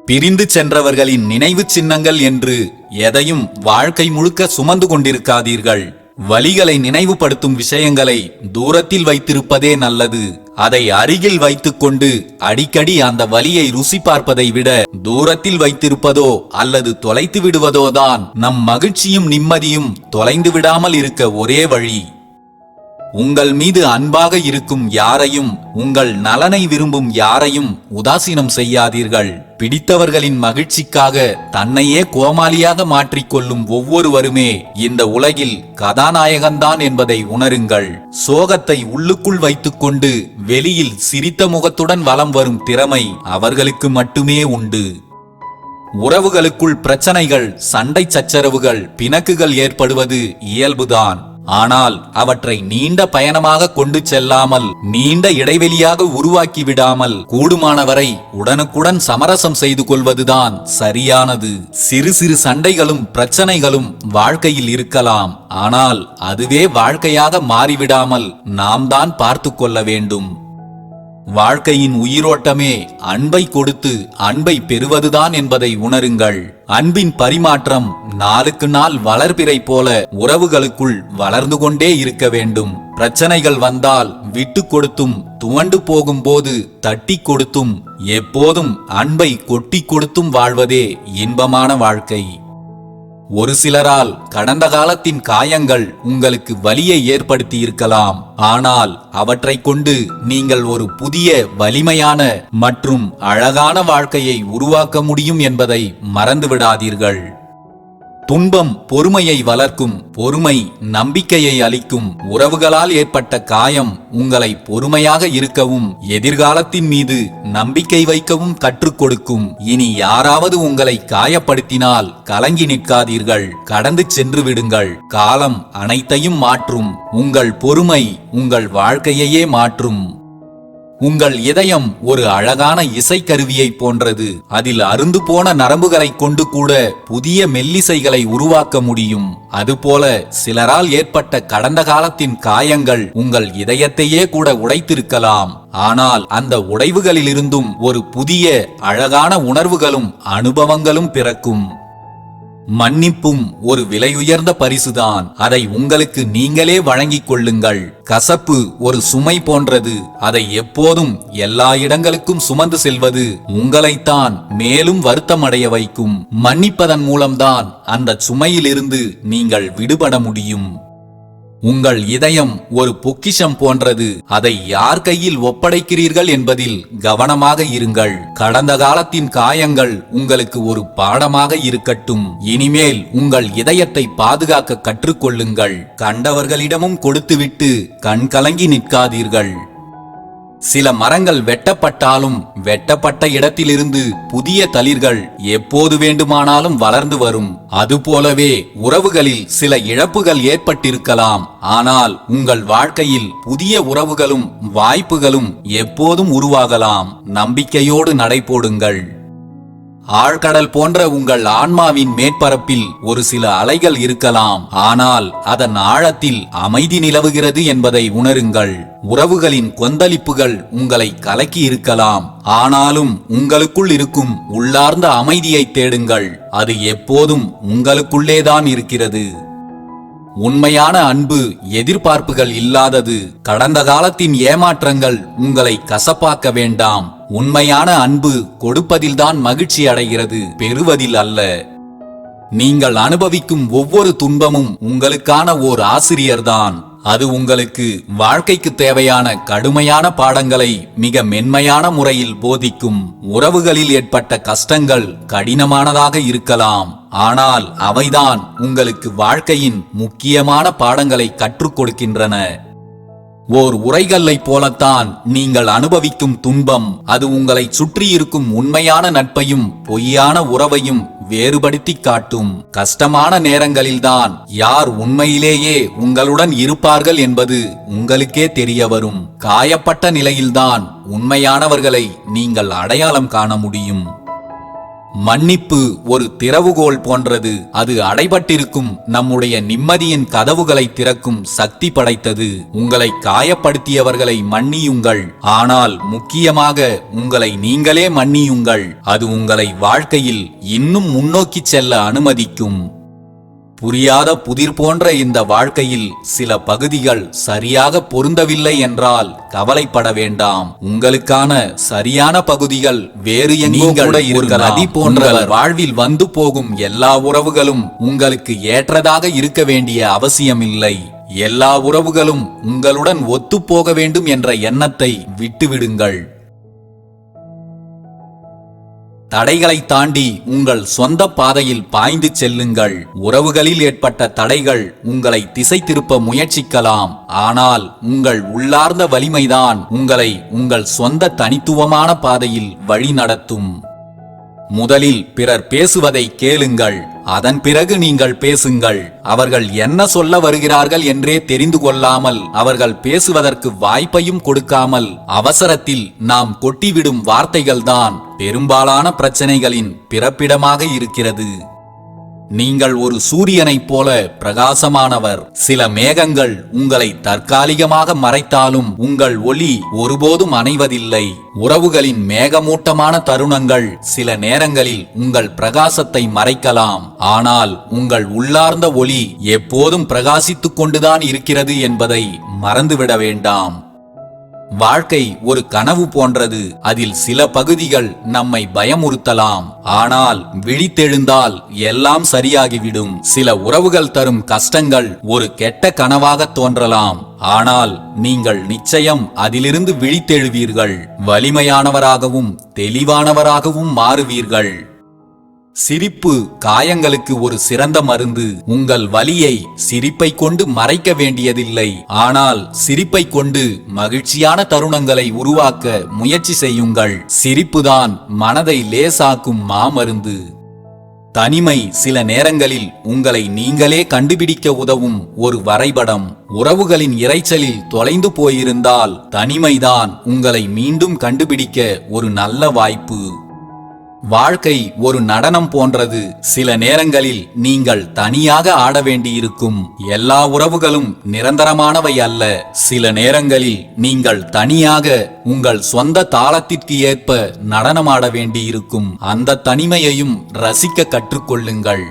பிரிந்து சென்றவர்களின் நினைவு சின்னங்கள் என்று எதையும் வாழ்க்கை முழுக்க சுமந்து கொண்டிருக்காதீர்கள். வலிகளை நினைவுபடுத்தும் விஷயங்களை தூரத்தில் வைத்திருப்பதே நல்லது. அதை அருகில் வைத்துக்கொண்டு அடிக்கடி அந்த வலியை ருசி பார்ப்பதை விட தூரத்தில் வைத்திருப்பதோ அல்லது தொலைத்து விடுவதோதான் நம் மகிழ்ச்சியும் நிம்மதியும் தொலைந்து விடாமல் இருக்க ஒரே வழி. உங்கள் மீது அன்பாக இருக்கும் யாரையும், உங்கள் நலனை விரும்பும் யாரையும் உதாசீனம் செய்யாதீர்கள். பிடித்தவர்களின் மகிழ்ச்சிக்காக தன்னையே கோமாளியாக மாற்றிக்கொள்ளும் ஒவ்வொருவருமே இந்த உலகில் கதாநாயகன்தான் என்பதை உணருங்கள். சோகத்தை உள்ளுக்குள் வைத்துக்கொண்டு வெளியில் சிரித்த முகத்துடன் வலம் வரும் திறமை அவர்களுக்கு மட்டுமே உண்டு. உறவுகளுக்குள் பிரச்சனைகள், சண்டை சச்சரவுகள், பிணக்குகள் ஏற்படுவது இயல்புதான். ஆனால் அவற்றை நீண்ட பயணமாக கொண்டு செல்லாமல், நீண்ட இடைவெளியாக உருவாக்கி விடாமல், கூடுமானவரை உடனுக்குடன் சமரசம் செய்து கொள்வதுதான் சரியானது. சிறு சிறு சண்டைகளும் பிரச்சனைகளும் வாழ்க்கையில் இருக்கலாம். ஆனால் அதுவே வாழ்க்கையாக மாறிவிடாமல் நாம் தான் பார்த்து கொள்ள வேண்டும். வாழ்க்கையின் உயிரோட்டமே அன்பை கொடுத்து அன்பை பெறுவதுதான் என்பதை உணருங்கள். அன்பின் பரிமாற்றம் நாளுக்கு நாள் வளர்பிறை போல உறவுகளுக்குள் வளர்ந்து கொண்டே இருக்க வேண்டும். பிரச்சனைகள் வந்தால் விட்டு கொடுத்தும், துவண்டு போகும்போது தட்டி கொடுத்தும், எப்போதும் அன்பை கொட்டி கொடுத்தும் வாழ்வதே இன்பமான வாழ்க்கை. ஒரு சிலரால் கடந்த காலத்தின் காயங்கள் உங்களுக்கு வலியை ஏற்படுத்தி இருக்கலாம். ஆனால் அவற்றை கொண்டு நீங்கள் ஒரு புதிய வலிமையான மற்றும் அழகான வாழ்க்கையை உருவாக்க முடியும் என்பதை மறந்துவிடாதீர்கள். துன்பம் பொறுமையை வளர்க்கும், பொறுமை நம்பிக்கையை அளிக்கும். உறவுகளால் ஏற்பட்ட காயம் உங்களை பொறுமையாக இருக்கவும், எதிர்காலத்தின் மீது நம்பிக்கை வைக்கவும் கற்றுக் கொடுக்கும். இனி யாராவது உங்களை காயப்படுத்தினால் கலங்கி நிற்காதீர்கள், கடந்து சென்று விடுங்கள். காலம் அனைத்தையும் மாற்றும். உங்கள் பொறுமை உங்கள் வாழ்க்கையையே மாற்றும். உங்கள் இதயம் ஒரு அழகான இசைக்கருவியை போன்றது. அதில் அருந்து போன நரம்புகளை கொண்டு கூட புதிய மெல்லிசைகளை உருவாக்க முடியும். அதுபோல சிலரால் ஏற்பட்ட கடந்த காலத்தின் காயங்கள் உங்கள் இதயத்தையே கூட உடைத்திருக்கலாம். ஆனால் அந்த உடைவுகளிலிருந்தும் ஒரு புதிய அழகான உணர்வுகளும் அனுபவங்களும் பிறக்கும். மன்னிப்பும் ஒரு விலையுயர்ந்த பரிசுதான். அதை உங்களுக்கு நீங்களே வழங்கிக் கொள்ளுங்கள். கசப்பு ஒரு சுமை போன்றது. அதை எப்போதும் எல்லா இடங்களுக்கும் சுமந்து செல்வது உங்களைத்தான் மேலும் வருத்தமடைய வைக்கும். மன்னிப்பதன் மூலம்தான் அந்த சுமையிலிருந்து நீங்கள் விடுபட முடியும். உங்கள் இதயம் ஒரு பொக்கிஷம் போன்றது. அதை யார் கையில் ஒப்படைக்கிறீர்கள் என்பதில் கவனமாக இருங்கள். கடந்த காலத்தின் காயங்கள் உங்களுக்கு ஒரு பாடமாக இருக்கட்டும். இனிமேல் உங்கள் இதயத்தை பாதுகாக்க கற்றுக்கொள்ளுங்கள். கண்டவர்களிடமும் கொடுத்துவிட்டு கண் கலங்கி நிற்காதீர்கள். சில மரங்கள் வெட்டப்பட்டாலும் வெட்டப்பட்ட இடத்திலிருந்து புதிய தளிர்கள் எப்போது வேண்டுமானாலும் வளர்ந்து வரும். அதுபோலவே உறவுகளில் சில இழப்புகள் ஏற்பட்டிருக்கலாம். ஆனால் உங்கள் வாழ்க்கையில் புதிய உறவுகளும் வாய்ப்புகளும் எப்போதும் உருவாகலாம். நம்பிக்கையோடு நடைபோடுங்கள். ஆழ்கடல் போன்ற உங்கள் ஆன்மாவின் மேற்பரப்பில் ஒரு சில அலைகள் இருக்கலாம். ஆனால் அதன் ஆழத்தில் அமைதி நிலவுகிறது என்பதை உணருங்கள். உறவுகளின் கொந்தளிப்புகள் உங்களை கலக்கி இருக்கலாம். ஆனாலும் உங்களுக்குள் இருக்கும் உள்ளார்ந்த அமைதியை தேடுங்கள். அது எப்போதும் உங்களுக்குள்ளேதான் இருக்கிறது. உண்மையான அன்பு எதிர்பார்ப்புகள் இல்லாதது. கடந்த காலத்தின் ஏமாற்றங்கள் உங்களை கசப்பாக்க வேண்டாம். உண்மையான அன்பு கொடுப்பதில்தான் மகிழ்ச்சி அடைகிறது, பெறுவதில் அல்ல. நீங்கள் அனுபவிக்கும் ஒவ்வொரு துன்பமும் உங்களுக்கான ஓர் ஆசிரியர்தான். அது உங்களுக்கு வாழ்க்கைக்கு தேவையான கடுமையான பாடங்களை மிக மென்மையான முறையில் போதிக்கும். உறவுகளில் ஏற்பட்ட கஷ்டங்கள் கடினமானதாக இருக்கலாம். ஆனால் அவைதான் உங்களுக்கு வாழ்க்கையின் முக்கியமான பாடங்களை கற்றுக் கொடுக்கின்றன. ஓர் உரைகல்லை போலத்தான் நீங்கள் அனுபவிக்கும் துன்பம். அது உங்களை சுற்றியிருக்கும் உண்மையான நட்பையும் பொய்யான உறவையும் வேறுபடுத்தி காட்டும். கஷ்டமான நேரங்களில்தான் யார் உண்மையிலேயே உங்களுடன் இருப்பார்கள் என்பது உங்களுக்கே தெரிய வரும். காயப்பட்ட நிலையில்தான் உண்மையானவர்களை நீங்கள் அடையாளம் காண முடியும். மன்னிப்பு ஒரு திறவுகோல் போன்றது. அது அடைபட்டிருக்கும் நம்முடைய நிம்மதியின் கதவுகளை திறக்கும் சக்தி படைத்தது. உங்களை காயப்படுத்தியவர்களை மன்னியுங்கள், ஆனால் முக்கியமாக உங்களை நீங்களே மன்னியுங்கள். அது உங்களை வாழ்க்கையில் இன்னும் முன்னோக்கி செல்ல அனுமதிக்கும். புரியாத புதிர் போன்ற இந்த வாழ்க்கையில் சில பகுதிகள் சரியாக பொருந்தவில்லை என்றால் கவலைப்பட வேண்டாம். உங்களுக்கான சரியான பகுதிகள் வேறு எங்கோ கூட இருக்கலாம். நதி போன்ற வாழ்வில் வந்து போகும் எல்லா உறவுகளும் உங்களுக்கு ஏற்றதாக இருக்க வேண்டிய அவசியமில்லை. எல்லா உறவுகளும் உங்களுடன் ஒத்துப்போக வேண்டும் என்ற எண்ணத்தை விட்டுவிடுங்கள். தடைகளை தாண்டி உங்கள் சொந்த பாதையில் பாய்ந்து செல்லுங்கள். உறவுகளில் ஏற்பட்ட தடைகள் உங்களை திசை திருப்ப முயற்சிக்கலாம், ஆனால் உங்கள் உள்ளார்ந்த வலிமைதான் உங்களை உங்கள் சொந்த தனித்துவமான பாதையில் வழி நடத்தும். முதலில் பிறர் பேசுவதை கேளுங்கள், அதன் பிறகு நீங்கள் பேசுங்கள். அவர்கள் என்ன சொல்ல வருகிறார்கள் என்றே தெரிந்து கொள்ளாமல், அவர்கள் பேசுவதற்கு வாய்ப்பையும் கொடுக்காமல் அவசரத்தில் நாம் கொட்டிவிடும் வார்த்தைகள்தான் பெரும்பாலான பிரச்சனைகளின் பிறப்பிடமாக இருக்கிறது. நீங்கள் ஒரு சூரியனைப் போல பிரகாசமானவர். சில மேகங்கள் உங்களை தற்காலிகமாக மறைத்தாலும் உங்கள் ஒளி ஒருபோதும் அணைவதில்லை. உறவுகளின் மேகமூட்டமான தருணங்கள் சில நேரங்களில் உங்கள் பிரகாசத்தை மறைக்கலாம், ஆனால் உங்கள் உள்ளார்ந்த ஒளி எப்போதும் பிரகாசித்துக் கொண்டுதான் இருக்கிறது என்பதை மறந்துவிட வேண்டாம். வாழ்க்கை ஒரு கனவு போன்றது. அதில் சில பகுதிகள் நம்மை பயமுறுத்தலாம், ஆனால் விழித்தெழுந்தால் எல்லாம் சரியாகிவிடும். சில உறவுகள் தரும் கஷ்டங்கள் ஒரு கெட்ட கனவாக தோன்றலாம், ஆனால் நீங்கள் நிச்சயம் அதிலிருந்து விழித்தெழுவீர்கள். வலிமையானவராகவும் தெளிவானவராகவும் மாறுவீர்கள். சிரிப்பு காயங்களுக்கு ஒரு சிறந்த மருந்து. உங்கள் வலியை சிரிப்பை கொண்டு மறைக்க வேண்டியதில்லை, ஆனால் சிரிப்பை கொண்டு மகிழ்ச்சியான தருணங்களை உருவாக்க முயற்சி செய்யுங்கள். சிரிப்புதான் மனதை லேசாக்கும் மாமருந்து. தனிமை சில நேரங்களில் உங்களை நீங்களே கண்டுபிடிக்க உதவும் ஒரு வரைபடம். உறவுகளின் இரைச்சலில் தொலைந்து போயிருந்தால் தனிமைதான் உங்களை மீண்டும் கண்டுபிடிக்க ஒரு நல்ல வாய்ப்பு. வாழ்க்கை ஒரு நடனம் போன்றது. சில நேரங்களில் நீங்கள் தனியாக ஆட வேண்டியிருக்கும். எல்லா உறவுகளும் நிரந்தரமானவை அல்ல. சில நேரங்களில் நீங்கள் தனியாக உங்கள் சொந்த தாளத்திற்கு ஏற்ப நடனமாட வேண்டியிருக்கும். அந்த தனிமையையும் ரசிக்க கற்றுக்கொள்ளுங்கள்.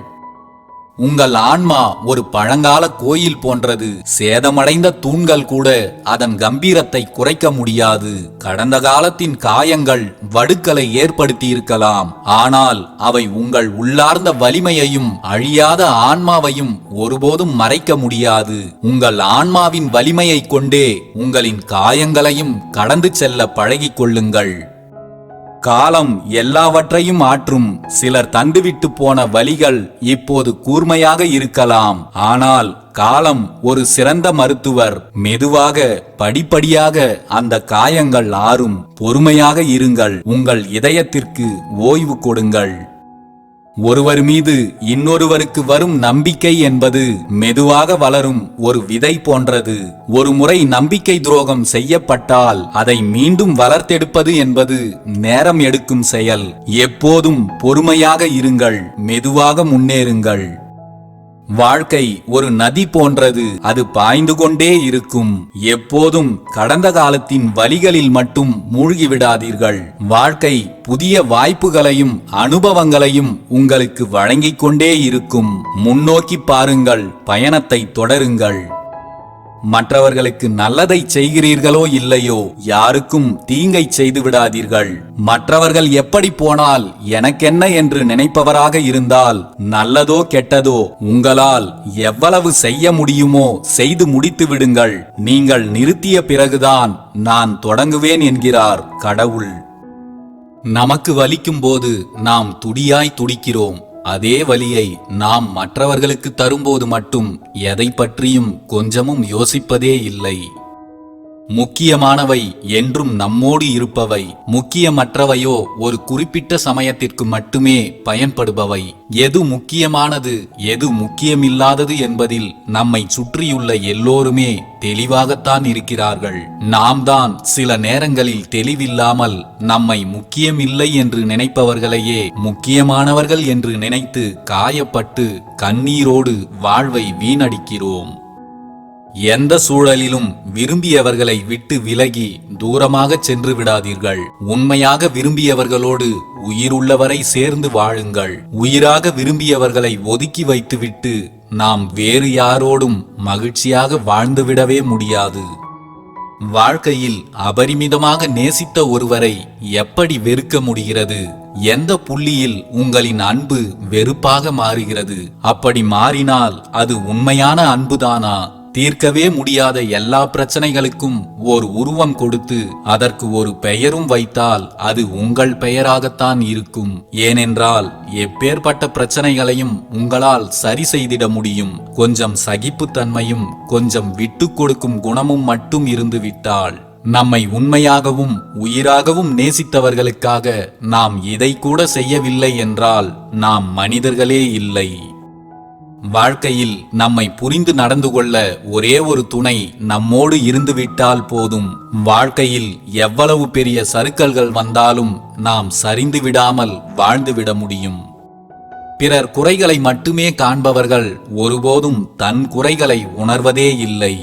உங்கள் ஆன்மா ஒரு பழங்கால கோயில் போன்றது. சேதமடைந்த தூண்கள் கூட அதன் கம்பீரத்தை குறைக்க முடியாது. கடந்த காலத்தின் காயங்கள் வடுக்களை ஏற்படுத்தி இருக்கலாம், ஆனால் அவை உங்கள் உள்ளார்ந்த வலிமையையும் அழியாத ஆன்மாவையும் ஒருபோதும் மறைக்க முடியாது. உங்கள் ஆன்மாவின் வலிமையை கொண்டே உங்களின் காயங்களையும் கடந்து செல்ல பழகிக் கொள்ளுங்கள். காலம் எல்லாவற்றையும் ஆற்றும். சிலர் தந்துவிட்டு போன வலிகள் இப்போது கூர்மையாக இருக்கலாம், ஆனால் காலம் ஒரு சிறந்த மருத்துவர். மெதுவாக படிப்படியாக அந்த காயங்கள் ஆறும். பொறுமையாக இருங்கள். உங்கள் இதயத்திற்கு ஓய்வு கொடுங்கள். ஒருவர் மீது இன்னொருவருக்கு வரும் நம்பிக்கை என்பது மெதுவாக வளரும் ஒரு விதை போன்றது. ஒரு முறை நம்பிக்கை துரோகம் செய்யப்பட்டால் அதை மீண்டும் வளர்த்தெடுப்பது என்பது நேரம் எடுக்கும் செயல். எப்போதும் பொறுமையாக இருங்கள், மெதுவாக முன்னேறுங்கள். வாழ்க்கை ஒரு நதி போன்றது. அது பாய்ந்து கொண்டே இருக்கும். எப்போதும் கடந்த காலத்தின் வலிகளில் மட்டும் மூழ்கிவிடாதீர்கள். வாழ்க்கை புதிய வாய்ப்புகளையும் அனுபவங்களையும் உங்களுக்கு வழங்கிக் கொண்டே இருக்கும். முன்னோக்கி பாருங்கள், பயணத்தை தொடருங்கள். மற்றவர்களுக்கு நல்லதை செய்கிறீர்களோ இல்லையோ, யாருக்கும் தீங்கை செய்து விடாதீர்கள். மற்றவர்கள் எப்படி போனால் எனக்கென்ன என்று நினைப்பவராக இருந்தால், நல்லதோ கெட்டதோ உங்களால் எவ்வளவு செய்ய முடியுமோ செய்து முடித்து விடுங்கள். நீங்கள் நிறுத்திய பிறகுதான் நான் தொடங்குவேன் என்கிறார் கடவுள். நமக்கு வலிக்கும் போது நாம் துடியாய் துடிக்கிறோம். அதே வலியை நாம் மற்றவர்களுக்கு தரும்போது மட்டும் எதை பற்றியும் கொஞ்சமும் யோசிப்பதே இல்லை. முக்கியமானவை என்றும் நம்மோடு இருப்பவை, முக்கியமற்றவையோ ஒரு குறிப்பிட்ட சமயத்திற்கு மட்டுமே பயன்படுபவை. எது முக்கியமானது எது முக்கியமில்லாதது என்பதில் நம்மை சுற்றியுள்ள எல்லோருமே தெளிவாகத்தான் இருக்கிறார்கள். நாம் தான் சில நேரங்களில் தெளிவில்லாமல் நம்மை முக்கியமில்லை என்று நினைப்பவர்களையே முக்கியமானவர்கள் என்று நினைத்து காயப்பட்டு கண்ணீரோடு வாழ்வை வீணடிக்கிறோம். எந்த சூழலிலும் விரும்பியவர்களை விட்டு விலகி தூரமாக சென்று விடாதீர்கள். உண்மையாக விரும்பியவர்களோடு உயிருள்ளவரை சேர்ந்து வாழுங்கள். உயிராக விரும்பியவர்களை ஒதுக்கி வைத்துவிட்டு நாம் வேறு யாரோடும் மகிழ்ச்சியாக வாழ்ந்துவிடவே முடியாது. வாழ்க்கையில் அபரிமிதமாக நேசித்த ஒருவரை எப்படி வெறுக்க முடிகிறது? எந்த புள்ளியில் உங்களின் அன்பு வெறுப்பாக மாறுகிறது? அப்படி மாறினால் அது உண்மையான அன்புதானா? தீர்க்கவே முடியாத எல்லா பிரச்சனைகளுக்கும் ஒரு உருவம் கொடுத்து அதற்கு ஒரு பெயரும் வைத்தால் அது உங்கள் பெயராகத்தான் இருக்கும். ஏனென்றால் எப்பேற்பட்ட பிரச்சனைகளையும் உங்களால் சரி செய்திட முடியும். கொஞ்சம் சகிப்புத்தன்மையும் கொஞ்சம் விட்டு கொடுக்கும் குணமும் மட்டும் இருந்துவிட்டால் நம்மை உண்மையாகவும் உயிராகவும் நேசித்தவர்களுக்காக நாம் இதை கூட செய்யவில்லை என்றால் நாம் மனிதர்களே இல்லை. வாழ்க்கையில் நம்மை புரிந்து நடந்து கொள்ள ஒரே ஒரு துணை நம்மோடு இருந்துவிட்டால் போதும். வாழ்க்கையில் எவ்வளவு பெரிய சறுக்கல்கள் வந்தாலும் நாம் சரிந்து விடாமல் வாழ்ந்துவிட முடியும். பிறர் குறைகளை மட்டுமே காண்பவர்கள் ஒருபோதும் தன் குறைகளை உணர்வதே இல்லை.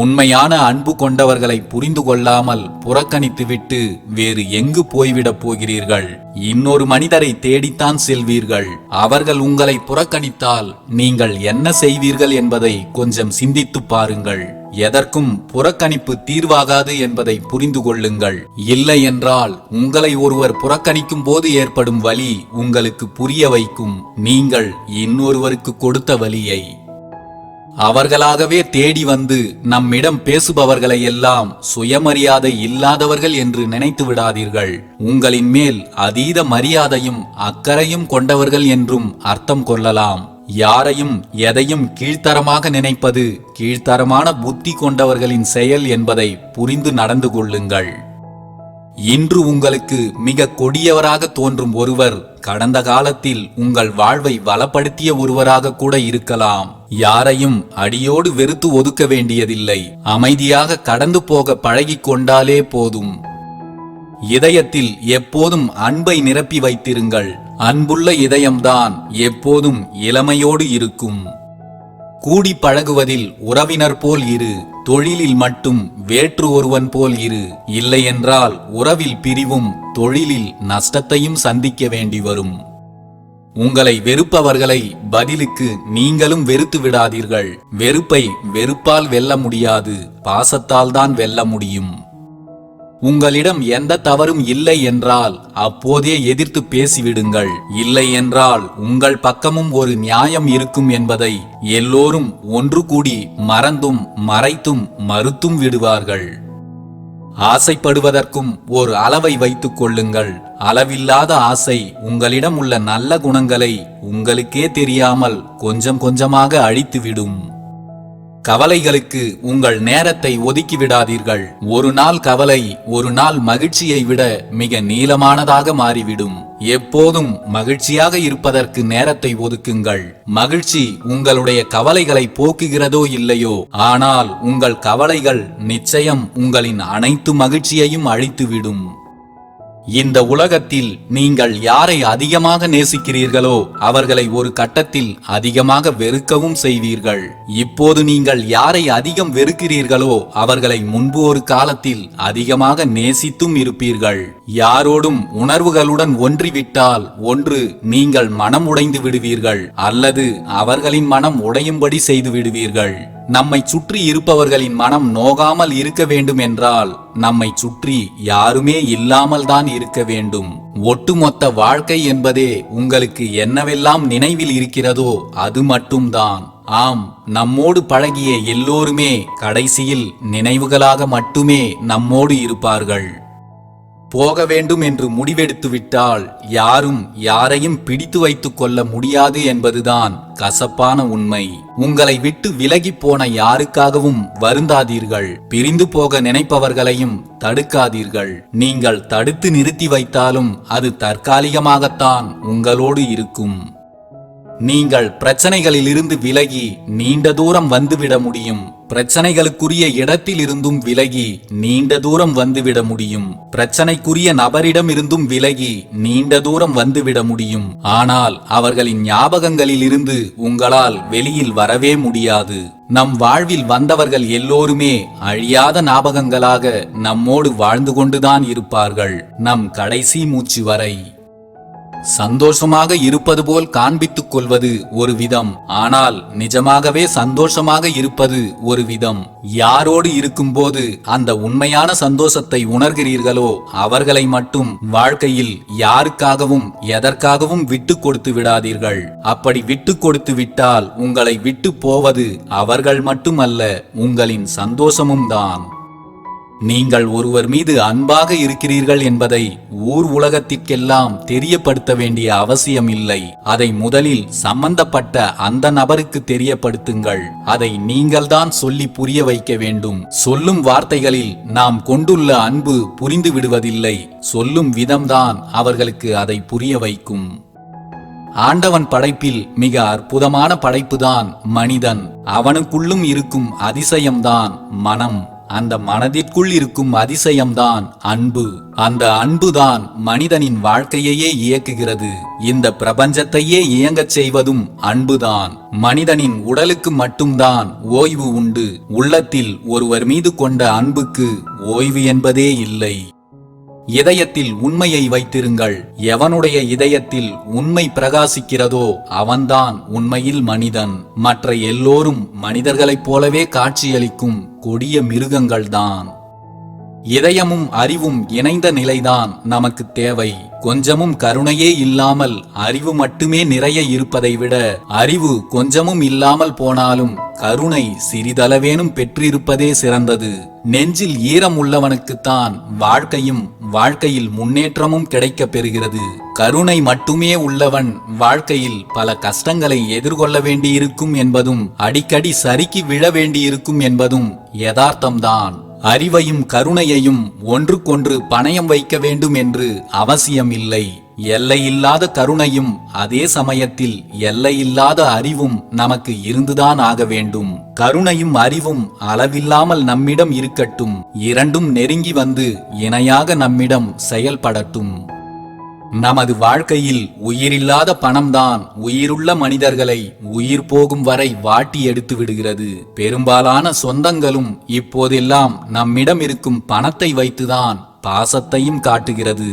உண்மையான அன்பு கொண்டவர்களை புரிந்து கொள்ளாமல் புறக்கணித்துவிட்டு வேறு எங்கு போய்விடப் போகிறீர்கள்? இன்னொரு மனிதரை தேடித்தான் செல்வீர்கள். அவர்கள் உங்களை புறக்கணித்தால் நீங்கள் என்ன செய்வீர்கள் என்பதை கொஞ்சம் சிந்தித்து பாருங்கள். எதற்கும் புறக்கணிப்பு தீர்வாகாது என்பதை புரிந்து கொள்ளுங்கள். இல்லை என்றால் உங்களை ஒருவர் புறக்கணிக்கும் போது ஏற்படும் வலி உங்களுக்கு புரிய வைக்கும், நீங்கள் இன்னொருவருக்கு கொடுத்த வலியை. அவர்களாகவே தேடி வந்து நம்மிடம் பேசுபவர்களை எல்லாம் சுயமரியாதை இல்லாதவர்கள் என்று நினைத்து விடாதீர்கள். உங்களின் மேல் அதீத மரியாதையும் அக்கறையும் கொண்டவர்கள் என்றும் அர்த்தம் கொள்ளலாம். யாரையும் எதையும் கீழ்த்தரமாக நினைப்பது கீழ்த்தரமான புத்தி கொண்டவர்களின் செயல் என்பதை புரிந்து நடந்து கொள்ளுங்கள். இன்று உங்களுக்கு மிக கொடியவராக தோன்றும் ஒருவர் கடந்த காலத்தில் உங்கள் வாழ்வை வளப்படுத்திய ஒருவராக கூட இருக்கலாம். யாரையும் அடியோடு வெறுத்து ஒதுக்க வேண்டியதில்லை. அமைதியாக கடந்து போக பழகிக் கொண்டாலே போதும். இதயத்தில் எப்போதும் அன்பை நிரப்பி வைத்திருங்கள். அன்புள்ள இதயம்தான் எப்போதும் இளமையோடு இருக்கும். கூடி பழகுவதில் உறவினர் போல் இரு, தொழிலில் மட்டும் வேற்று ஒருவன் போல் இரு. இல்லையென்றால் உறவில் பிரிவும் தொழிலில் நஷ்டத்தையும் சந்திக்க வேண்டி வரும். உங்களை வெறுப்பவர்களை பதிலுக்கு நீங்களும் வெறுத்து விடாதீர்கள். வெறுப்பை வெறுப்பால் வெல்ல முடியாது, பாசத்தால் தான் வெல்ல முடியும். உங்களிடம் எந்த தவறும் இல்லை என்றால் அப்போதே எதிர்த்து பேசிவிடுங்கள். இல்லை என்றால் உங்கள் பக்கமும் ஒரு நியாயம் இருக்கும் என்பதை எல்லோரும் ஒன்று கூடி மறந்தும் மறைத்தும் மறுத்தும் விடுவார்கள். ஆசைப்படுவதற்கும் ஒரு அளவை வைத்துக் கொள்ளுங்கள். அளவில்லாத ஆசை உங்களிடம் உள்ள நல்ல குணங்களை உங்களுக்கே தெரியாமல் கொஞ்சம் கொஞ்சமாக அழித்துவிடும். கவலைகளுக்கு உங்கள் நேரத்தை ஒதுக்கி விடாதீர்கள். ஒரு நாள் கவலை ஒரு நாள் மகிழ்ச்சியை விட மிக நீளமானதாக மாறிவிடும். எப்போதும் மகிழ்ச்சியாக இருப்பதற்கு நேரத்தை ஒதுக்குங்கள். மகிழ்ச்சி உங்களுடைய கவலைகளை போக்குகிறதோ இல்லையோ, ஆனால் உங்கள் கவலைகள் நிச்சயம் உங்களின் அனைத்து மகிழ்ச்சியையும் அழித்துவிடும். இந்த உலகத்தில் நீங்கள் யாரை அதிகமாக நேசிக்கிறீர்களோ அவர்களை ஒரு கட்டத்தில் அதிகமாக வெறுக்கவும் செய்வீர்கள். இப்போது நீங்கள் யாரை அதிகம் வெறுக்கிறீர்களோ அவர்களை முன்பு ஒரு காலத்தில் அதிகமாக நேசித்தும் இருப்பீர்கள். யாரோடும் உணர்வுகளுடன் ஒன்றிவிட்டால் ஒன்று நீங்கள் மனம் உடைந்து விடுவீர்கள், அல்லது அவர்களின் மனம் உடையும்படி செய்து விடுவீர்கள். நம்மை சுற்றி இருப்பவர்களின் மனம் நோகாமல் இருக்க வேண்டும் என்றால் நம்மை சுற்றி யாருமே இல்லாமல் தான் இருக்க வேண்டும். ஒட்டுமொத்த வாழ்க்கை என்பதே உங்களுக்கு என்னவெல்லாம் நினைவில் இருக்கிறதோ அது மட்டும்தான். ஆம், நம்மோடு பழகிய எல்லோருமே கடைசியில் நினைவுகளாக மட்டுமே நம்மோடு இருப்பார்கள். போக வேண்டும் என்று முடிவெடுத்து விட்டால் யாரும் யாரையும் பிடித்து வைத்துக் கொள்ள முடியாது என்பதுதான் கசப்பான உண்மை. உங்களை விட்டு விலகி போன யாருக்காகவும் வருந்தாதீர்கள். பிரிந்து போக நினைப்பவர்களையும் தடுக்காதீர்கள். நீங்கள் தடுத்து நிறுத்தி வைத்தாலும் அது தற்காலிகமாகத்தான் உங்களோடு இருக்கும். நீங்கள் பிரச்சனைகளிலிருந்து விலகி நீண்ட தூரம் வந்துவிட முடியும். பிரச்சனைகளுக்குரிய இடத்தில் இருந்தும் விலகி நீண்ட தூரம் வந்துவிட முடியும். பிரச்சனைக்குரிய நபரிடம் இருந்தும் விலகி நீண்ட தூரம் வந்துவிட முடியும். ஆனால் அவர்களின் ஞாபகங்களில் இருந்து உங்களால் வெளியில் வரவே முடியாது. நம் வாழ்வில் வந்தவர்கள் எல்லோருமே அழியாத ஞாபகங்களாக நம்மோடு வாழ்ந்து கொண்டுதான் இருப்பார்கள், நம் கடைசி மூச்சு வரை. சந்தோஷமாக இருப்பது போல் காண்பித்துக் கொள்வது ஒரு விதம், ஆனால் நிஜமாகவே சந்தோஷமாக இருப்பது ஒரு விதம். யாரோடு இருக்கும்போது அந்த உண்மையான சந்தோஷத்தை உணர்கிறீர்களோ அவர்களை மட்டும் வாழ்க்கையில் யாருக்காகவும் எதற்காகவும் விட்டு கொடுத்து விடாதீர்கள். அப்படி விட்டு கொடுத்து விட்டால் உங்களை விட்டு போவது அவர்கள் மட்டுமல்ல, உங்களின் சந்தோஷமும் தான். நீங்கள் ஒருவர் மீது அன்பாக இருக்கிறீர்கள் என்பதை ஊர் உலகத்திற்கெல்லாம் தெரியப்படுத்த வேண்டிய அவசியம் இல்லை. அதை முதலில் சம்பந்தப்பட்ட அந்த நபருக்கு தெரியப்படுத்துங்கள். அதை நீங்கள்தான் சொல்லி புரிய வைக்க வேண்டும். சொல்லும் வார்த்தைகளில் நாம் கொண்டுள்ள அன்பு புரிந்து விடுவதில்லை, சொல்லும் விதம்தான் அவர்களுக்கு அதை புரிய வைக்கும். ஆண்டவன் படைப்பில் மிக அற்புதமான படைப்புதான் மனிதன். அவனுக்குள்ளும் இருக்கும் அதிசயம்தான் மனம். அந்த மனதிற்குள் இருக்கும் அதிசயம்தான் அன்பு. அந்த அன்புதான் மனிதனின் வாழ்க்கையையே இயக்குகிறது. இந்த பிரபஞ்சத்தையே இயங்கச் செய்வதும் அன்புதான். மனிதனின் உடலுக்கு மட்டும்தான் ஓய்வு உண்டு. உள்ளத்தில் ஒருவர் மீது கொண்ட அன்புக்கு ஓய்வு என்பதே இல்லை. இதயத்தில் உண்மையை வைத்திருங்கள். எவனுடைய இதயத்தில் உண்மை பிரகாசிக்கிறதோ அவன்தான் உண்மையில் மனிதன். மற்ற எல்லோரும் மனிதர்களைப் போலவே காட்சியளிக்கும் கொடிய மிருகங்கள்தான். இதயமும் அறிவும் இணைந்த நிலைதான் நமக்கு தேவை. கொஞ்சமும் கருணையே இல்லாமல் அறிவு மட்டுமே நிறைய இருப்பதை விட அறிவு கொஞ்சமும் இல்லாமல் போனாலும் கருணை சிறிதளவேனும் பெற்றிருப்பதே சிறந்தது. நெஞ்சில் ஈரம் உள்ளவனுக்குத்தான் வாழ்க்கையில் முன்னேற்றமும் கிடைக்கப் பெறுகிறது. கருணை மட்டுமே உள்ளவன் வாழ்க்கையில் பல கஷ்டங்களை எதிர்கொள்ள வேண்டியிருக்கும் என்பதும் அடிக்கடி சறுக்கி விழ வேண்டியிருக்கும் என்பதும் யதார்த்தம்தான். அறிவையும் கருணையையும் ஒன்றுக்கொன்று பணயம் வைக்க வேண்டும் என்று அவசியம் இல்லை. எல்லையில்லாத கருணையும் அதே சமயத்தில் எல்லையில்லாத அறிவும் நமக்கு இருந்துதான் ஆக வேண்டும். கருணையும் அறிவும் அளவில்லாமல் நம்மிடம் இருக்கட்டும். இரண்டும் நெருங்கி வந்து இணையாக நம்மிடம் செயல்படட்டும். நமது வாழ்க்கையில் உயிரில்லாத பணம்தான் உயிருள்ள மனிதர்களை உயிர் போகும் வரை வாட்டி எடுத்து விடுகிறது. பெரும்பாலான சொந்தங்களும் இப்போதெல்லாம் நம்மிடம் இருக்கும் பணத்தை வைத்துதான் பாசத்தையும் காட்டுகிறது.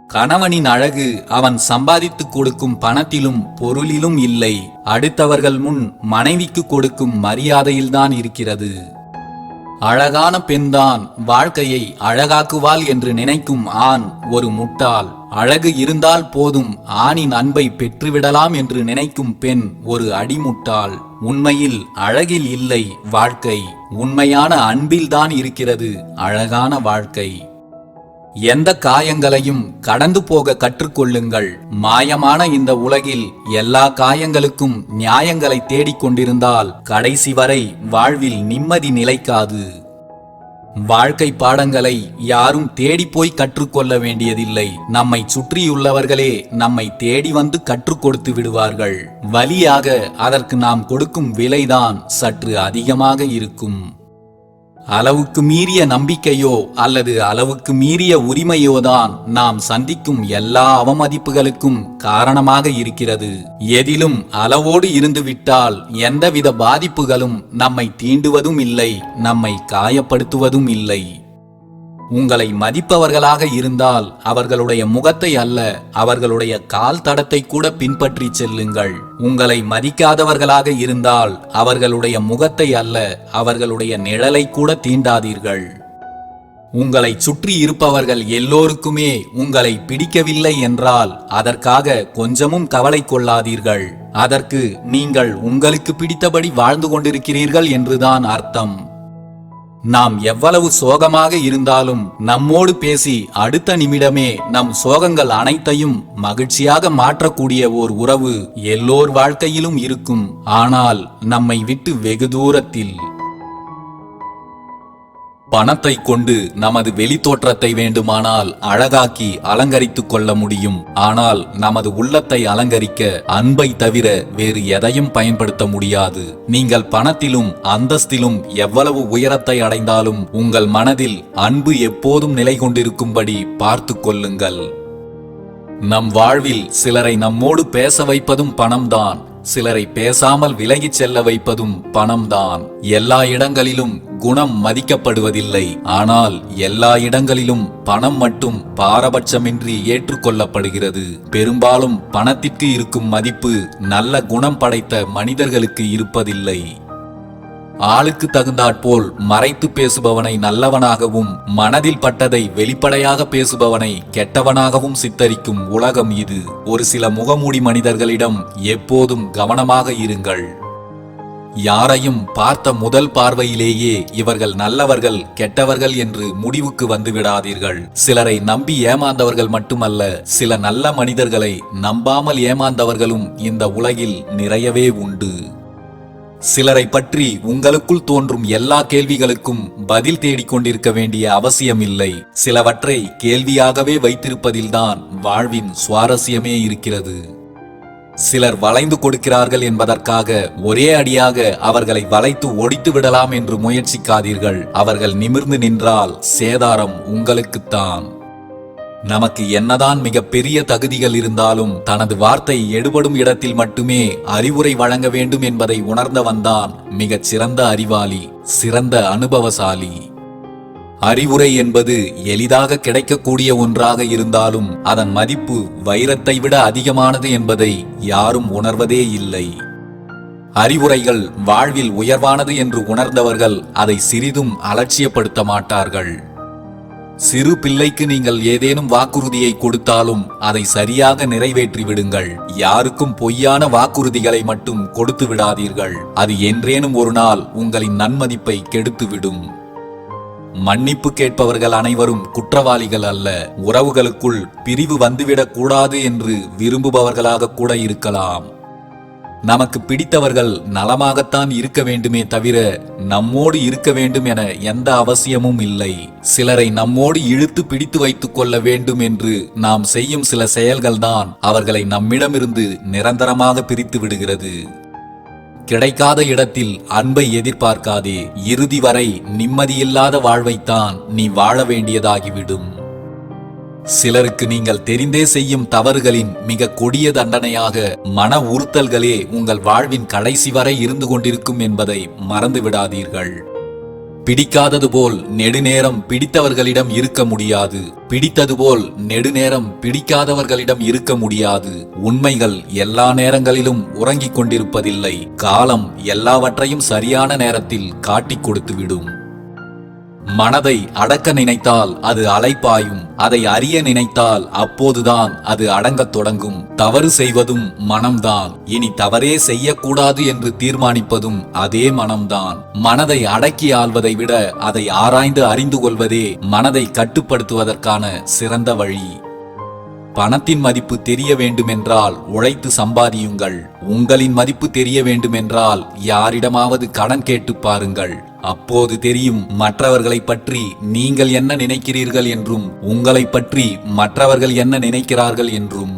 கணவனின் அழகு அவன் சம்பாதித்து கொடுக்கும் பணத்திலும் பொருளிலும் இல்லை, அடுத்தவர்கள் முன் மனைவிக்கு கொடுக்கும் மரியாதையில்தான் இருக்கிறது. அழகான பெண்தான் வாழ்க்கையை அழகாக்குவாள் என்று நினைக்கும் ஆண் ஒரு முட்டாள். அழகு இருந்தால் போதும் ஆணின் அன்பை பெற்றுவிடலாம் என்று நினைக்கும் பெண் ஒரு அடிமுட்டாள். உண்மையில் அழகில் இல்லை வாழ்க்கை, உண்மையான அன்பில்தான் இருக்கிறது அழகான வாழ்க்கை. எந்த காயங்களையும் கடந்து போக கற்றுக்கொள்ளுங்கள். மாயமான இந்த உலகில் எல்லா காயங்களுக்கும் நியாயங்களை தேடிக்கொண்டிருந்தால் கடைசி வரை வாழ்வில் நிம்மதி நிலைக்காது. வாழ்க்கை பாடங்களை யாரும் தேடி போய் கற்றுக்கொள்ள வேண்டியதில்லை. நம்மை சுற்றியுள்ளவர்களே நம்மை தேடி வந்து கற்றுக் கொடுத்து விடுவார்கள். வலியாக அதற்கு நாம் கொடுக்கும் விலைதான் சற்று அதிகமாக இருக்கும். அளவுக்கு மீறிய நம்பிக்கையோ அல்லது அளவுக்கு மீறிய உரிமையோதான் நாம் சந்திக்கும் எல்லா அவமதிப்புகளுக்கும் காரணமாக இருக்கிறது. எதிலும் அளவோடு இருந்துவிட்டால் எந்தவித பாதிப்புகளும் நம்மை தீண்டுவதும் இல்லை, நம்மை காயப்படுத்துவதும் இல்லை. உங்களை மதிப்பவர்களாக இருந்தால் அவர்களுடைய முகத்தை அல்ல, அவர்களுடைய கால் தடத்தை கூட பின்பற்றி செல்லுங்கள். உங்களை மதிக்காதவர்களாக இருந்தால் அவர்களுடைய முகத்தை அல்ல, அவர்களுடைய நிழலை கூட தீண்டாதீர்கள். உங்களை சுற்றி இருப்பவர்கள் எல்லோருக்குமே உங்களை பிடிக்கவில்லை என்றால் அதற்காக கொஞ்சமும் கவலை கொள்ளாதீர்கள். அதற்கு நீங்கள் உங்களுக்கு பிடித்தபடி வாழ்ந்து கொண்டிருக்கிறீர்கள் என்றுதான் அர்த்தம். நாம் எவ்வளவு சோகமாக இருந்தாலும் நம்மோடு பேசி அடுத்த நிமிடமே நம் சோகங்கள் அனைத்தையும் மகிழ்ச்சியாக மாற்றக்கூடிய ஓர் உறவு எல்லோர் வாழ்க்கையிலும் இருக்கும். ஆனால் நம்மை விட்டு வெகு தூரத்தில். பணத்தை கொண்டு நமது வெளித்தோற்றத்தை வேண்டுமானால் அழகாக்கி அலங்கரித்துக் கொள்ள முடியும். ஆனால் நமது உள்ளத்தை அலங்கரிக்க அன்பை தவிர வேறு எதையும் பயன்படுத்த முடியாது. நீங்கள் பணத்திலும் அந்தஸ்திலும் எவ்வளவு உயரத்தை அடைந்தாலும் உங்கள் மனதில் அன்பு எப்போதும் நிலை கொண்டிருக்கும்படி பார்த்து கொள்ளுங்கள். நம் வாழ்வில் சிலரை நம்மோடு பேச வைப்பதும் பணம்தான். சிலரை பேசாமல் விலகிச் செல்ல வைப்பதும் பணம்தான். எல்லா இடங்களிலும் குணம் மதிக்கப்படுவதில்லை. ஆனால் எல்லா இடங்களிலும் பணம் மட்டும் பாரபட்சமின்றி ஏற்றுக்கொள்ளப்படுகிறது. பெரும்பாலும் பணத்திற்கு இருக்கும் மதிப்பு நல்ல குணம் படைத்த மனிதர்களுக்கு இருப்பதில்லை. ஆளுக்கு தகுந்தாற்போல் மறைத்து பேசுபவனை நல்லவனாகவும் மனதில் பட்டதை வெளிப்படையாக பேசுபவனை கெட்டவனாகவும் சித்தரிக்கும் உலகம் இது. ஒரு சில முகமூடி மனிதர்களிடம் எப்போதும் கவனமாக இருங்கள். யாரையும் பார்த்த முதல் பார்வையிலேயே இவர்கள் நல்லவர்கள் கெட்டவர்கள் என்று முடிவுக்கு வந்து விடாதீர்கள். சிலரை நம்பி ஏமாந்தவர்கள் மட்டுமல்ல, சில நல்ல மனிதர்களை நம்பாமல் ஏமாந்தவர்களும் இந்த உலகில் நிறையவே உண்டு. சிலரை பற்றி உங்களுக்குள் தோன்றும் எல்லா கேள்விகளுக்கும் பதில் தேடிக்கொண்டிருக்க வேண்டிய அவசியமில்லை. சிலவற்றை கேள்வியாகவே வைத்திருப்பதில்தான் வாழ்வின் சுவாரஸ்யமே இருக்கிறது. சிலர் வளைந்து கொடுக்கிறார்கள் என்பதற்காக ஒரே அடியாக அவர்களை வளைத்து ஒடித்து விடலாம் என்று முயற்சிக்காதீர்கள். அவர்கள் நிமிர்ந்து நின்றால் சேதாரம் உங்களுக்குத்தான். நமக்கு என்னதான் மிக பெரிய தகுதிகள் இருந்தாலும் தனது வார்த்தை எடுபடும் இடத்தில் மட்டுமே அறிவுரை வழங்க வேண்டும் என்பதை உணர்ந்தவன்தான் மிகச் சிறந்த அறிவாளி, சிறந்த அனுபவசாலி. அறிவுரை என்பது எளிதாக கிடைக்கக்கூடிய ஒன்றாக இருந்தாலும் அதன் மதிப்பு வைரத்தை விட அதிகமானது என்பதை யாரும் உணர்வதே இல்லை. அறிவுரைகள் வாழ்வில் உயர்வானது என்று உணர்ந்தவர்கள் அதை சிறிதும் அலட்சியப்படுத்த மாட்டார்கள். சிறு பிள்ளைக்கு நீங்கள் ஏதேனும் வாக்குறுதியை கொடுத்தாலும் அதை சரியாக நிறைவேற்றி விடுங்கள். யாருக்கும் பொய்யான வாக்குறுதிகளை மட்டும் கொடுத்து விடாதீர்கள். அது என்றேனும் ஒரு நாள் உங்களின் நன்மதிப்பை கெடுத்துவிடும். மன்னிப்பு கேட்பவர்கள் அனைவரும் குற்றவாளிகள் அல்ல. உறவுகளுக்குள் பிரிவு வந்துவிடக் கூடாது என்று விரும்புபவர்களாக கூட இருக்கலாம். நமக்கு பிடித்தவர்கள் நலமாகத்தான் இருக்க வேண்டுமே தவிர நம்மோடு இருக்க வேண்டும் என எந்த அவசியமும் இல்லை. சிலரை நம்மோடு இழுத்து பிடித்து வைத்துக் கொள்ள வேண்டும் என்று நாம் செய்யும் சில செயல்கள்தான் அவர்களை நம்மிடமிருந்து நிரந்தரமாக பிரித்து விடுகிறது. கிடைக்காத இடத்தில் அன்பை எதிர்பார்க்காதே. இறுதி வரை நிம்மதியில்லாத வாழ்வைத்தான் நீ வாழ வேண்டியதாகிவிடும். சிலருக்கு நீங்கள் தெரிந்தே செய்யும் தவறுகளின் மிக கொடிய தண்டனையாக மன உறுத்தல்களே உங்கள் வாழ்வின் கடைசி வரை இருந்து கொண்டிருக்கும் என்பதை மறந்து விடாதீர்கள். பிடிக்காதது போல் நெடுநேரம் பிடித்தவர்களிடம் இருக்க முடியாது. பிடித்தது போல் நெடுநேரம் பிடிக்காதவர்களிடம் இருக்க முடியாது. உண்மைகள் எல்லா நேரங்களிலும் உறங்கிக் கொண்டிருப்பதில்லை. காலம் எல்லாவற்றையும் சரியான நேரத்தில் காட்டிக் கொடுத்துவிடும். மனதை அடக்க நினைத்தால் அது அலைப்பாயும். அதை அறிய நினைத்தால் அப்போதுதான் அது அடங்கத் தொடங்கும். தவறு செய்வதும் மனம்தான். இனி தவறே செய்யக்கூடாது என்று தீர்மானிப்பதும் அதே மனம்தான். மனதை அடக்கி ஆள்வதை விட அதை ஆராய்ந்து அறிந்து கொள்வதே மனதை கட்டுப்படுத்துவதற்கான சிறந்த வழி. பணத்தின் மதிப்பு தெரிய வேண்டுமென்றால் உழைத்து சம்பாதியுங்கள். உங்களின் மதிப்பு தெரிய வேண்டுமென்றால் யாரிடமாவது கடன் கேட்டு பாருங்கள். அப்போது தெரியும் மற்றவர்களை பற்றி நீங்கள் என்ன நினைக்கிறீர்கள் என்றும் உங்களை பற்றி மற்றவர்கள் என்ன நினைக்கிறார்கள் என்றும்.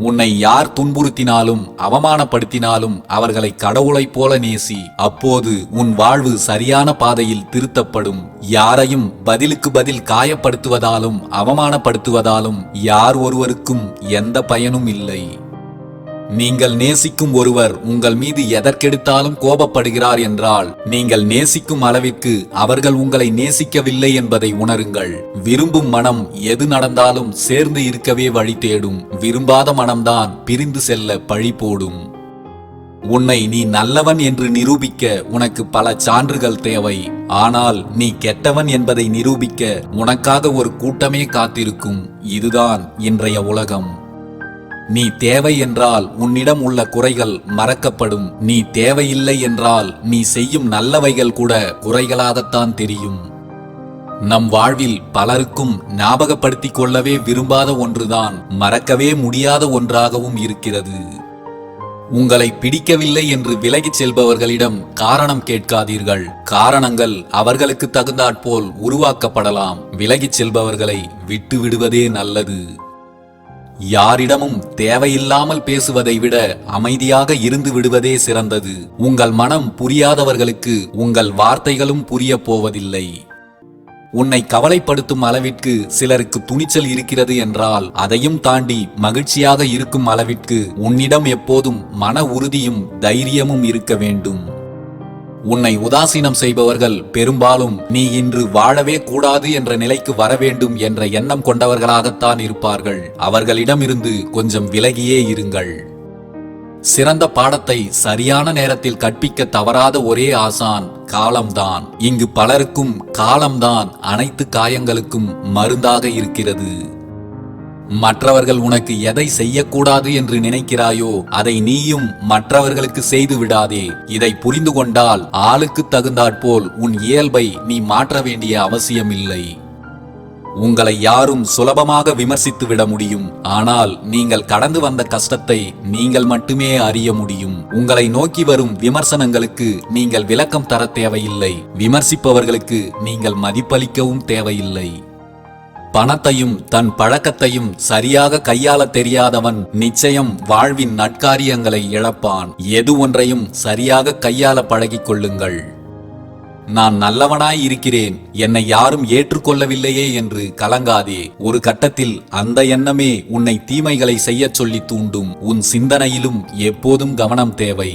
உன்னை யார் துன்புறுத்தினாலும் அவமானப்படுத்தினாலும் அவர்களை கடவுளைப் போல நேசி. அப்போது உன் வாழ்வு சரியான பாதையில் திருத்தப்படும். யாரையும் பதிலுக்கு பதில் காயப்படுத்துவதாலும் அவமானப்படுத்துவதாலும் யார் ஒருவருக்கும் எந்த பயனும் இல்லை. நீங்கள் நேசிக்கும் ஒருவர் உங்கள் மீது எதற்கெடுத்தாலும் கோபப்படுகிறார் என்றால் நீங்கள் நேசிக்கும் அளவிற்கு அவர்கள் உங்களை நேசிக்கவில்லை என்பதை உணருங்கள். விரும்பும் மனம் எது நடந்தாலும் சேர்ந்து இருக்கவே வழி தேடும். விரும்பாத மனம்தான் பிரிந்து செல்ல பழி போடும். உன்னை நீ நல்லவன் என்று நிரூபிக்க உனக்கு பல சான்றுகள் தேவை. ஆனால் நீ கெட்டவன் என்பதை நிரூபிக்க உனக்காக ஒரு கூட்டமே காத்திருக்கும். இதுதான் இன்றைய உலகம். நீ தேவை என்றால் உன்னிடம் உள்ள குறைகள் மறக்கப்படும். நீ தேவையில்லை என்றால் நீ செய்யும் நல்லவைகள் கூட குறைகளாகத்தான் தெரியும். நம் வாழ்வில் பலருக்கும் ஞாபகப்படுத்திக் கொள்ளவே விரும்பாத ஒன்றுதான் மறக்கவே முடியாத ஒன்றாகவும் இருக்கிறது. உங்களை பிடிக்கவில்லை என்று விலகிச் செல்பவர்களிடம் காரணம் கேட்காதீர்கள். காரணங்கள் அவர்களுக்கு தகுந்தாற்போல் உருவாக்கப்படலாம். விலகிச் செல்பவர்களை விட்டு விடுவதே நல்லது. யாரிடமும் தேவையில்லாமல் பேசுவதை விட அமைதியாக இருந்து விடுவதே சிறந்தது. உங்கள் மனம் புரியாதவர்களுக்கு உங்கள் வார்த்தைகளும் புரியப் போவதில்லை. உன்னை கவலைப்படுத்தும் அளவிற்கு சிலருக்கு துணிச்சல் இருக்கிறது என்றால் அதையும் தாண்டி மகிழ்ச்சியாக இருக்கும் அளவிற்கு உன்னிடம் எப்போதும் மன உறுதியும் தைரியமும் இருக்க வேண்டும். உன்னை உதாசீனம் செய்பவர்கள் பெரும்பாலும் நீ இன்று வாழவே கூடாது என்ற நிலைக்கு வர வேண்டும் என்ற எண்ணம் கொண்டவர்களாகத்தான் இருப்பார்கள். அவர்களிடமிருந்து கொஞ்சம் விலகியே இருங்கள். சிறந்த பாடத்தை சரியான நேரத்தில் கற்பிக்க தவறாத ஒரே ஆசான் காலம்தான். இங்கு பலருக்கும் காலம்தான் அனைத்து காயங்களுக்கும் மருந்தாக இருக்கிறது. மற்றவர்கள் உனக்கு எதை செய்யக்கூடாது என்று நினைக்கிறாயோ அதை நீயும் மற்றவர்களுக்கு செய்து விடாதே. இதை புரிந்து கொண்டால் ஆளுக்கு தகுந்தாற்போல் உன் இயல்பை நீ மாற்ற வேண்டிய அவசியமில்லை. உங்களை யாரும் சுலபமாக விமர்சித்து விட முடியும். ஆனால் நீங்கள் கடந்து வந்த கஷ்டத்தை நீங்கள் மட்டுமே அறிய முடியும். உங்களை நோக்கி வரும் விமர்சனங்களுக்கு நீங்கள் விளக்கம் தர தேவையில்லை. விமர்சிப்பவர்களுக்கு நீங்கள் மதிப்பளிக்கவும் தேவையில்லை. பணத்தையும் தன் பழக்கத்தையும் சரியாக கையாள தெரியாதவன் நிச்சயம் வாழ்வின் நற்காரியங்களை இழப்பான். எது ஒன்றையும் சரியாக கையாள பழகிக் கொள்ளுங்கள். நான் நல்லவனாய் இருக்கிறேன், என்னை யாரும் ஏற்றுக்கொள்ளவில்லையே என்று கலங்காதே. ஒரு கட்டத்தில் அந்த எண்ணமே உன்னை தீமைகளை செய்ய சொல்லி தூண்டும். உன் சிந்தனையிலும் எப்போதும் கவனம் தேவை.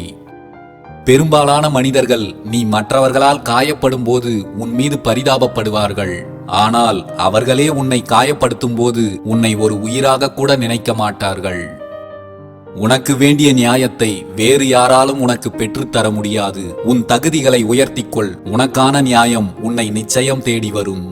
பெரும்பாலான மனிதர்கள் நீ மற்றவர்களால் காயப்படும் போது உன் மீது பரிதாபப்படுவார்கள். ஆனால் அவர்களே உன்னை காயப்படுத்தும் போது உன்னை ஒரு உயிராக கூட நினைக்க மாட்டார்கள். உனக்கு வேண்டிய நியாயத்தை வேறு யாராலும் உனக்கு பெற்றுத்தர முடியாது. உன் தகுதிகளை உயர்த்திக்கொள். உனக்கான நியாயம் உன்னை நிச்சயம் தேடி வரும்.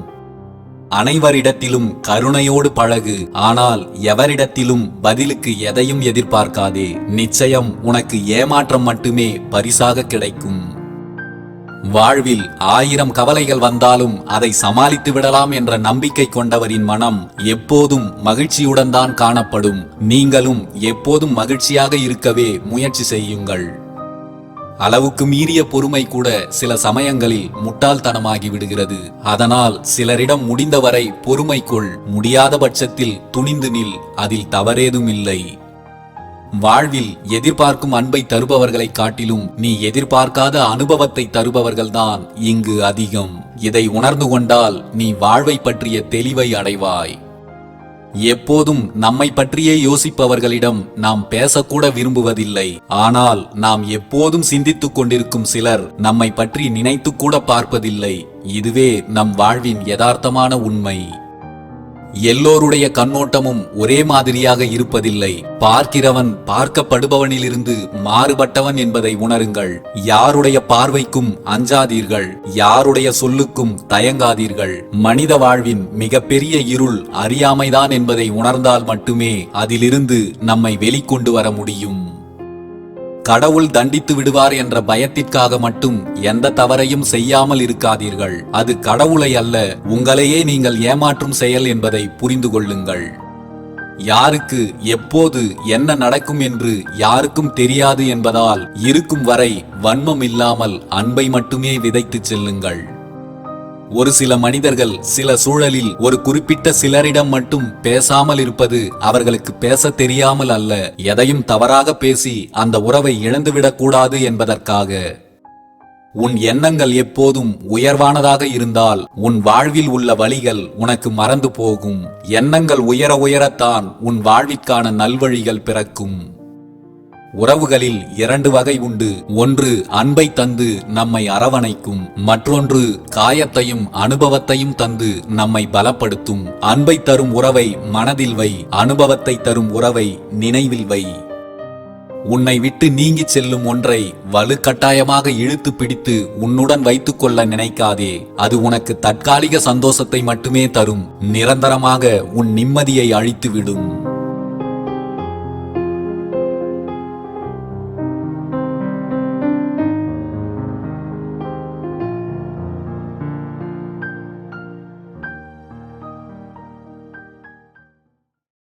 அனைவரிடத்திலும் கருணையோடு பழகு. ஆனால் எவரிடத்திலும் பதிலுக்கு எதையும் எதிர்பார்க்காதே. நிச்சயம் உனக்கு ஏமாற்றம் மட்டுமே பரிசாக கிடைக்கும். வாழ்வில் 1000 கவலைகள் வந்தாலும் அதை சமாளித்து விடலாம் என்ற நம்பிக்கை கொண்டவரின் மனம் எப்போதும் மகிழ்ச்சியுடன் தான் காணப்படும். நீங்களும் எப்போதும் மகிழ்ச்சியாக இருக்கவே முயற்சி செய்யுங்கள். அளவுக்கு மீறிய பொறுமை கூட சில சமயங்களில் முட்டாள்தனமாகி விடுகிறது. அதனால் சிலரிடம் முடிந்தவரை பொறுமை கொள். முடியாத பட்சத்தில் துணிந்து நில். அதில் தவறேதும் இல்லை. வாழ்வில் எதிர்பார்க்கும் அன்பை தருபவர்களை காட்டிலும் நீ எதிர்பார்க்காத அனுபவத்தை தருபவர்கள்தான் இங்கு அதிகம். இதை உணர்ந்து கொண்டால் நீ வாழ்வை பற்றிய தெளிவை அடைவாய். எப்போதும் நம்மை பற்றியே யோசிப்பவர்களிடம் நாம் பேசக்கூட விரும்புவதில்லை. ஆனால் நாம் எப்போதும் சிந்தித்துக் கொண்டிருக்கும் சிலர் நம்மை பற்றி நினைத்து கூட பார்ப்பதில்லை. இதுவே நம் வாழ்வின் யதார்த்தமான உண்மை. எல்லோருடைய கண்ணோட்டமும் ஒரே மாதிரியாக இருப்பதில்லை. பார்க்கிறவன் பார்க்கப்படுபவனிலிருந்து மாறுபட்டவன் என்பதை உணருங்கள். யாருடைய பார்வைக்கும் அஞ்சாதீர்கள். யாருடைய சொல்லுக்கும் தயங்காதீர்கள். மனித வாழ்வின் மிகப்பெரிய இருள் அறியாமைதான் என்பதை உணர்ந்தால் மட்டுமே அதிலிருந்து நம்மை வெளிக்கொண்டு வர முடியும். கடவுள் தண்டித்து விடுவார் என்ற பயத்திற்காக மட்டும் எந்த தவறையும் செய்யாமல் இருக்காதீர்கள். அது கடவுளை அல்ல, உங்களையே நீங்கள் ஏமாற்றும் செயல் என்பதை புரிந்து கொள்ளுங்கள். யாருக்கு எப்போது என்ன நடக்கும் என்று யாருக்கும் தெரியாது என்பதால் இருக்கும் வரை வன்மம் இல்லாமல் அன்பை மட்டுமே விதைத்து செல்லுங்கள். ஒரு சில மனிதர்கள் சில சூழலில் ஒரு குறிப்பிட்ட சிலரிடம் மட்டும் பேசாமல் இருப்பது அவர்களுக்கு பேச தெரியாமல் அல்ல, எதையும் தவறாக பேசி அந்த உறவை இழந்துவிடக் கூடாது என்பதற்காக. உன் எண்ணங்கள் எப்போதும் உயர்வானதாக இருந்தால் உன் வாழ்வில் உள்ள வழிகள் உனக்கு மறந்து போகும். எண்ணங்கள் உயர உயரத்தான் உன் வாழ்விற்கான நல்வழிகள் பிறக்கும். உறவுகளில் 2 வகை உண்டு. ஒன்று அன்பை தந்து நம்மை அரவணைக்கும். மற்றொன்று காயத்தையும் அனுபவத்தையும் தந்து நம்மை பலப்படுத்தும். அன்பை தரும் உறவை மனதில் வை. அனுபவத்தை தரும் உறவை நினைவில் வை. உன்னை விட்டு நீங்கிச் செல்லும் ஒன்றை வலுக்கட்டாயமாக இழுத்து பிடித்து உன்னுடன் வைத்துக் கொள்ள நினைக்காதே. அது உனக்கு தற்காலிக சந்தோஷத்தை மட்டுமே தரும். நிரந்தரமாக உன் நிம்மதியை அழித்துவிடும்.